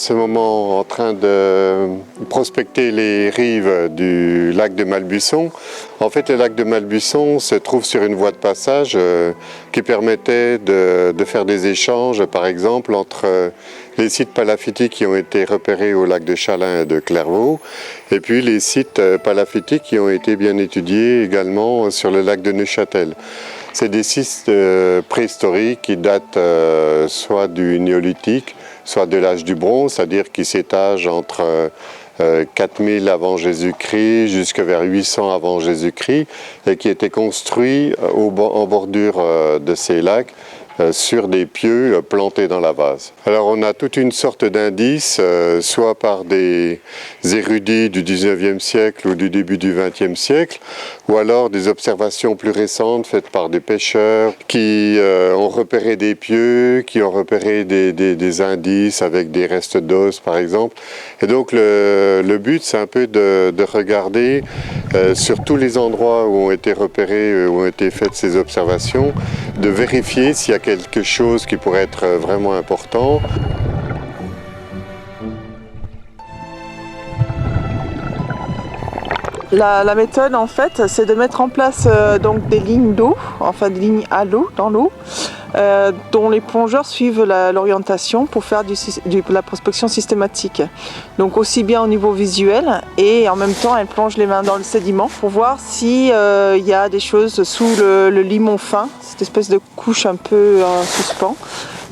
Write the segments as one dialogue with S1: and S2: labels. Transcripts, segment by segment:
S1: ce moment en train de prospecter les rives du lac de Malbuisson. En fait, le lac de Malbuisson se trouve sur une voie de passage qui permettait de faire des échanges, par exemple, entre les sites palafitiques qui ont été repérés au lac de Chalin et de Clairvaux, et puis les sites palafitiques qui ont été bien étudiés également sur le lac de Neuchâtel. C'est des sites préhistoriques qui datent soit du néolithique, soit de l'âge du bronze, c'est-à-dire qui s'étagent entre 4000 avant Jésus-Christ jusqu'à vers 800 avant Jésus-Christ et qui étaient construits en bordure de ces lacs sur des pieux plantés dans la vase. Alors on a toute une sorte d'indices, soit par des érudits du 19e siècle ou du début du 20e siècle, ou alors des observations plus récentes faites par des pêcheurs qui ont repéré des pieux, qui ont repéré des indices avec des restes d'os par exemple. Et donc le but c'est un peu de regarder sur tous les endroits où ont été repérés, où ont été faites ces observations, de vérifier s'il y a quelque chose qui pourrait être vraiment important.
S2: La méthode en fait c'est de mettre en place donc des lignes d'eau, enfin des lignes à l'eau, dans l'eau, dont les plongeurs suivent l'orientation pour faire de la prospection systématique. Donc aussi bien au niveau visuel et en même temps elles plongent les mains dans le sédiment pour voir s'il y a des choses sous le limon fin, cette espèce de couche un peu en suspens,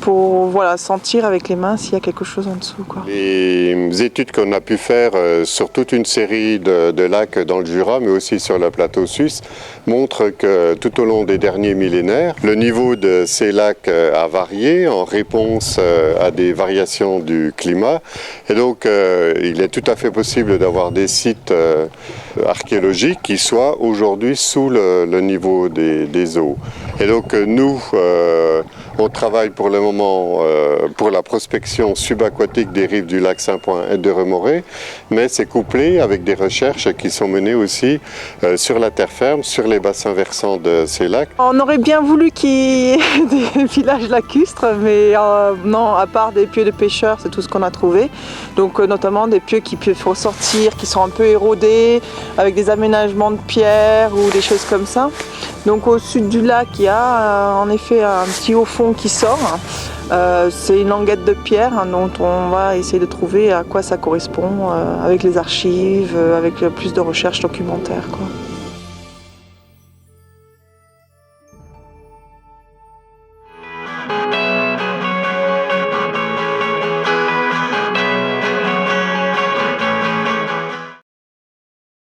S2: pour voilà, sentir avec les mains s'il y a quelque chose en dessous, quoi.
S1: Les études qu'on a pu faire sur toute une série de lacs dans le Jura, mais aussi sur le plateau suisse, montrent que tout au long des derniers millénaires, le niveau de ces lacs a varié en réponse à des variations du climat. Et donc, il est tout à fait possible d'avoir des sites archéologiques qui soient aujourd'hui sous le niveau des eaux. Et donc, nous, on travaille pour le moment pour la prospection subaquatique des rives du lac Saint-Point et de Remoré, mais c'est couplé avec des recherches qui sont menées aussi sur la terre ferme, sur les bassins versants de ces lacs.
S2: On aurait bien voulu qu'il y ait des villages lacustres, mais non, à part des pieux de pêcheurs, c'est tout ce qu'on a trouvé. Donc notamment des pieux qui peuvent ressortir, qui sont un peu érodés, avec des aménagements de pierre ou des choses comme ça. Donc au sud du lac, il y a en effet un petit haut fond qui sort. C'est une languette de pierre dont on va essayer de trouver à quoi ça correspond avec les archives, avec plus de recherches documentaires, quoi.